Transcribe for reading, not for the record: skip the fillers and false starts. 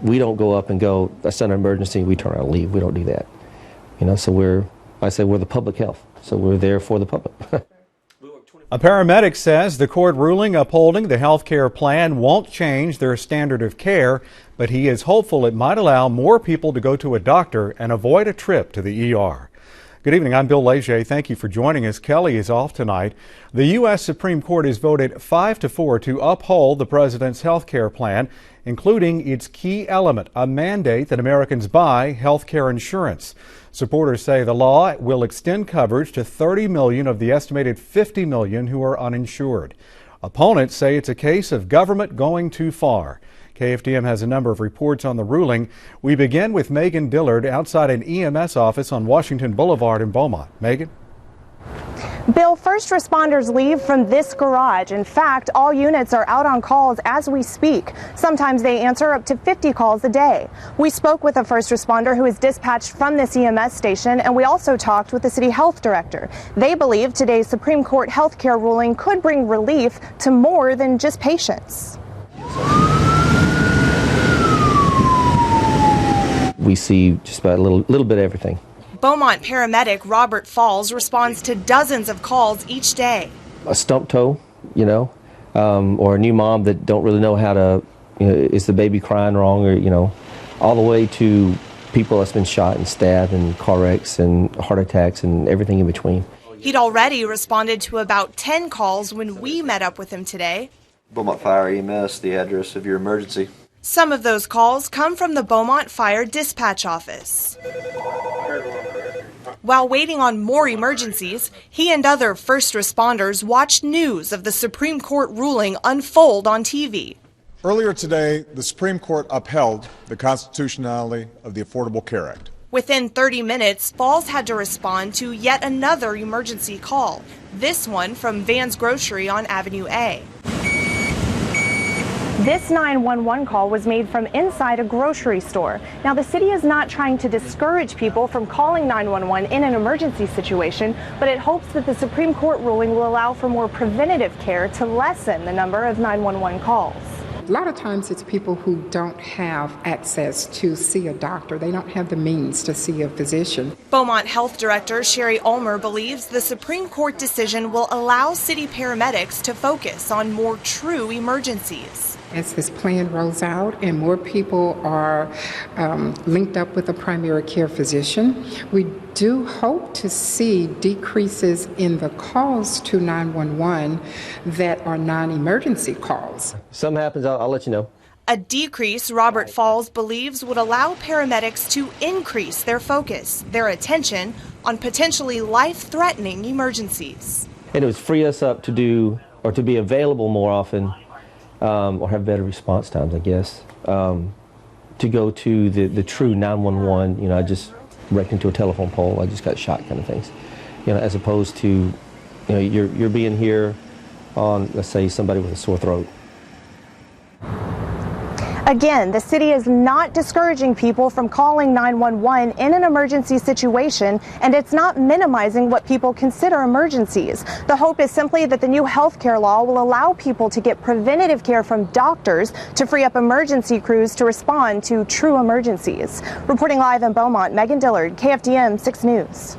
we don't go up and go, that's not an emergency, we turn around and leave. We don't do that. So we're the public health. So we're there for the public. A paramedic says the court ruling upholding the health care plan won't change their standard of care, but he is hopeful it might allow more people to go to a doctor and avoid a trip to the ER. Good evening, I'm Bill Leger. Thank you for joining us. Kelly is off tonight. The U.S. Supreme Court has voted 5-4 to uphold the president's health care plan, including its key element, a mandate that Americans buy health care insurance. Supporters say the law will extend coverage to 30 million of the estimated 50 million who are uninsured. Opponents say it's a case of government going too far. KFDM has a number of reports on the ruling. We begin with Megan Dillard outside an EMS office on Washington Boulevard in Beaumont. Megan? Bill, first responders leave from this garage. In fact, all units are out on calls as we speak. Sometimes they answer up to 50 calls a day. We spoke with a first responder who is dispatched from this EMS station, and we also talked with the city health director. They believe today's Supreme Court health care ruling could bring relief to more than just patients. We see just about a little bit of everything. Beaumont paramedic Robert Falls responds to dozens of calls each day. A stumped toe, or a new mom that don't really know how to, is the baby crying wrong, or, all the way to people that's been shot and stabbed and car wrecks and heart attacks and everything in between. He'd already responded to about 10 calls when we met up with him today. Beaumont Fire EMS, the address of your emergency. Some of those calls come from the Beaumont Fire Dispatch Office. While waiting on more emergencies, he and other first responders watched news of the Supreme Court ruling unfold on TV. Earlier today, the Supreme Court upheld the constitutionality of the Affordable Care Act. Within 30 minutes, Falls had to respond to yet another emergency call, this one from Van's Grocery on Avenue A. This 911 call was made from inside a grocery store. Now, the city is not trying to discourage people from calling 911 in an emergency situation, but it hopes that the Supreme Court ruling will allow for more preventative care to lessen the number of 911 calls. A lot of times it's people who don't have access to see a doctor. They don't have the means to see a physician. Beaumont Health Director Sherry Ulmer believes the Supreme Court decision will allow city paramedics to focus on more true emergencies. As this plan rolls out and more people are linked up with a primary care physician, we do hope to see decreases in the calls to 911 that are non-emergency calls. Something happens, I'll let you know. A decrease, Robert Falls believes, would allow paramedics to increase their focus, their attention on potentially life-threatening emergencies. And it would free us up to do, or to be available more often, or have better response times, I guess, to go to the true 911, I just wrecked into a telephone pole, I just got shot kind of things, as opposed to, you're being here on, let's say, somebody with a sore throat. Again, the city is not discouraging people from calling 911 in an emergency situation, and it's not minimizing what people consider emergencies. The hope is simply that the new health care law will allow people to get preventative care from doctors to free up emergency crews to respond to true emergencies. Reporting live in Beaumont, Megan Dillard, KFDM 6 News.